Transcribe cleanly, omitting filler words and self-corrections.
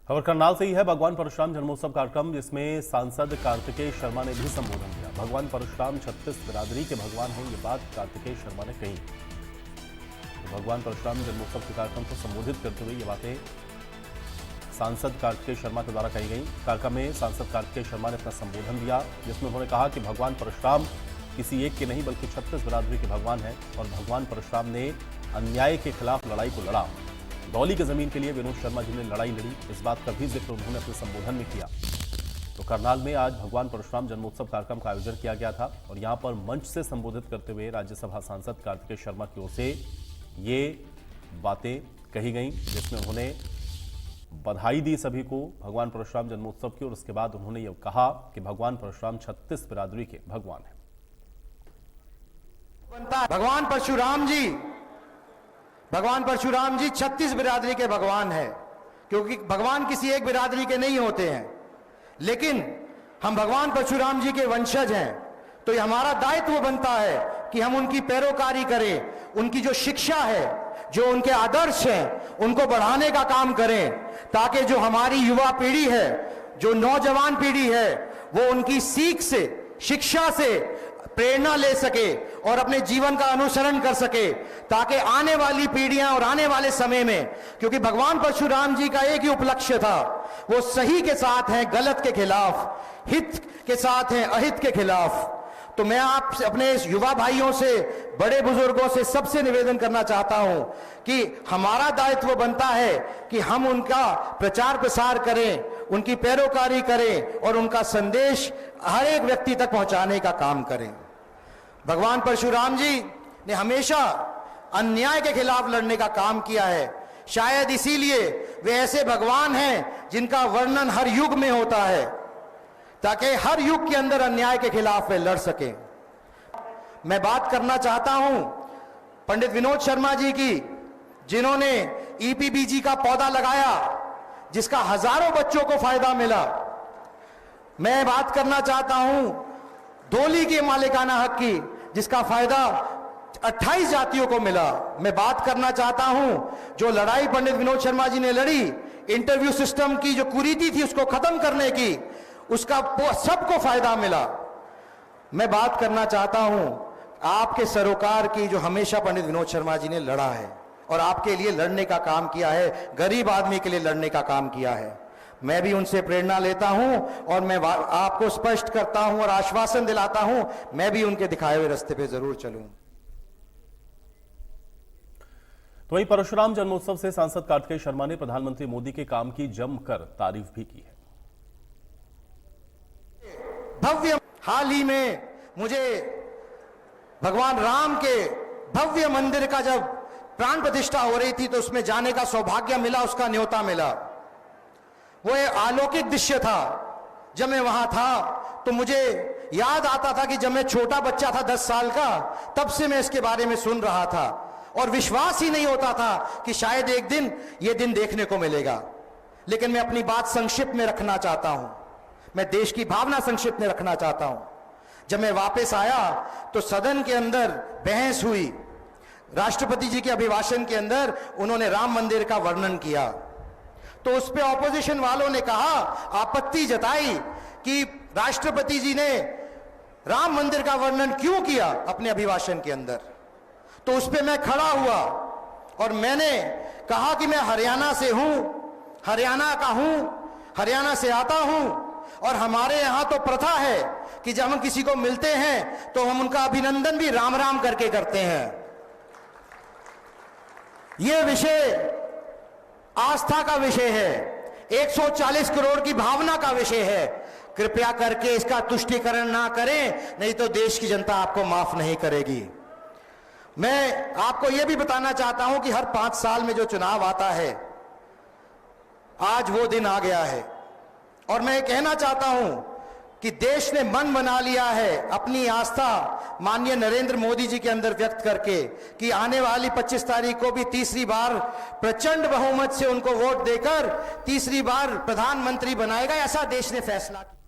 खबर करनाल से ही है। भगवान परशुराम जन्मोत्सव कार्यक्रम जिसमें सांसद कार्तिकेय शर्मा ने भी संबोधन दिया। भगवान परशुराम 36 बिरादरी के भगवान हैं, ये बात कार्तिकेय शर्मा ने कही। तो भगवान परशुराम जन्मोत्सव के कार्यक्रम को संबोधित करते हुए ये बातें सांसद कार्तिकेय शर्मा के द्वारा कही गई। कार्यक्रम में सांसद कार्तिकेय शर्मा ने अपना संबोधन दिया, जिसमें उन्होंने कहा कि भगवान परशुराम किसी एक के नहीं बल्कि 36 बिरादरी के भगवान हैं और भगवान परशुराम ने अन्याय के खिलाफ लड़ाई को लड़ा। दौली की जमीन के लिए विनोद शर्मा जी ने लड़ाई लड़ी, इस बात का भी जिक्र उन्होंने अपने संबोधन में किया। तो करनाल में आज भगवान परशुराम जन्मोत्सव कार्यक्रम का आयोजन किया गया था और यहां पर मंच से संबोधित करते हुए राज्यसभा सांसद कार्तिकेय शर्मा की ओर से ये बातें कही गई, जिसमें उन्होंने बधाई दी सभी को भगवान परशुराम जन्मोत्सव की। और उसके बाद उन्होंने ये कहा कि भगवान परशुराम 36 बिरादरी के भगवान हैं। भगवान परशुराम जी 36 बिरादरी के भगवान है, क्योंकि भगवान किसी एक बिरादरी के नहीं होते हैं। लेकिन हम भगवान परशुराम जी के वंशज हैं, तो ये हमारा दायित्व बनता है कि हम उनकी पैरोकारी करें, उनकी जो शिक्षा है, जो उनके आदर्श हैं, उनको बढ़ाने का काम करें, ताकि जो हमारी युवा पीढ़ी है, जो नौजवान पीढ़ी है, वो उनकी सीख से, शिक्षा से प्रेरणा ले सके और अपने जीवन का अनुसरण कर सके, ताकि आने वाली पीढ़ियां और आने वाले समय में, क्योंकि भगवान परशुराम जी का एक ही उपलक्ष्य था, वो सही के साथ हैं गलत के खिलाफ, हित के साथ हैं अहित के खिलाफ। तो मैं आपसे, अपने युवा भाइयों से, बड़े बुजुर्गों से सबसे निवेदन करना चाहता हूं कि हमारा दायित्व बनता है कि हम उनका प्रचार प्रसार करें, उनकी पैरोकारी करें और उनका संदेश हर एक व्यक्ति तक पहुंचाने का काम करें। भगवान परशुराम जी ने हमेशा अन्याय के खिलाफ लड़ने का काम किया है। शायद इसीलिए वे ऐसे भगवान हैं जिनका वर्णन हर युग में होता है, ताकि हर युग के अंदर अन्याय के खिलाफ वे लड़ सकें। मैं बात करना चाहता हूं पंडित विनोद शर्मा जी की, जिन्होंने ईपीबीजी का पौधा लगाया, जिसका हजारों बच्चों को फायदा मिला। मैं बात करना चाहता हूं दौली के मालिकाना हक की, जिसका फायदा 28 जातियों को मिला। मैं बात करना चाहता हूं जो लड़ाई पंडित विनोद शर्मा जी ने लड़ी, इंटरव्यू सिस्टम की जो कुरीति थी उसको खत्म करने की, उसका सबको फायदा मिला। मैं बात करना चाहता हूं आपके सरोकार की, जो हमेशा पंडित विनोद शर्मा जी ने लड़ा है और आपके लिए लड़ने का काम किया है, गरीब आदमी के लिए लड़ने का काम किया है। मैं भी उनसे प्रेरणा लेता हूं और मैं आपको स्पष्ट करता हूं और आश्वासन दिलाता हूं, मैं भी उनके दिखाए हुए रास्ते पे जरूर चलूं। तो वहीं परशुराम जन्मोत्सव से सांसद कार्तिकेय शर्मा ने प्रधानमंत्री मोदी के काम की जमकर तारीफ भी की है। भव्य, हाल ही में मुझे भगवान राम के भव्य मंदिर का जब प्राण प्रतिष्ठा हो रही थी, तो उसमें जाने का सौभाग्य मिला, उसका न्योता मिला। वो एक अलौकिक दृश्य था। जब मैं वहां था तो मुझे याद आता था कि जब मैं छोटा बच्चा था 10 साल का, तब से मैं इसके बारे में सुन रहा था और विश्वास ही नहीं होता था कि शायद एक दिन ये दिन देखने को मिलेगा। लेकिन मैं अपनी बात संक्षिप्त में रखना चाहता हूं, मैं देश की भावना संक्षिप्त में रखना चाहता हूं। जब मैं वापस आया तो सदन के अंदर बहस हुई। राष्ट्रपति जी के अभिभाषण के अंदर उन्होंने राम मंदिर का वर्णन किया, तो उस पे ऑपोजिशन वालों ने कहा, आपत्ति जताई कि राष्ट्रपति जी ने राम मंदिर का वर्णन क्यों किया अपने अभिभाषण के अंदर। तो उस पे मैं खड़ा हुआ और मैंने कहा कि मैं हरियाणा से हूं, हरियाणा का हूं, हरियाणा से आता हूं, और हमारे यहां तो प्रथा है कि जब हम किसी को मिलते हैं तो हम उनका अभिनंदन भी राम राम करके करते हैं। यह विषय आस्था का विषय है, 140 करोड़ की भावना का विषय है। कृपया करके इसका तुष्टीकरण ना करें, नहीं तो देश की जनता आपको माफ नहीं करेगी। मैं आपको यह भी बताना चाहता हूं कि हर 5 साल में जो चुनाव आता है, आज वो दिन आ गया है और मैं कहना चाहता हूं कि देश ने मन बना लिया है, अपनी आस्था माननीय नरेंद्र मोदी जी के अंदर व्यक्त करके, कि आने वाली 25 तारीख को भी तीसरी बार प्रचंड बहुमत से उनको वोट देकर तीसरी बार प्रधानमंत्री बनाएगा। ऐसा देश ने फैसला किया।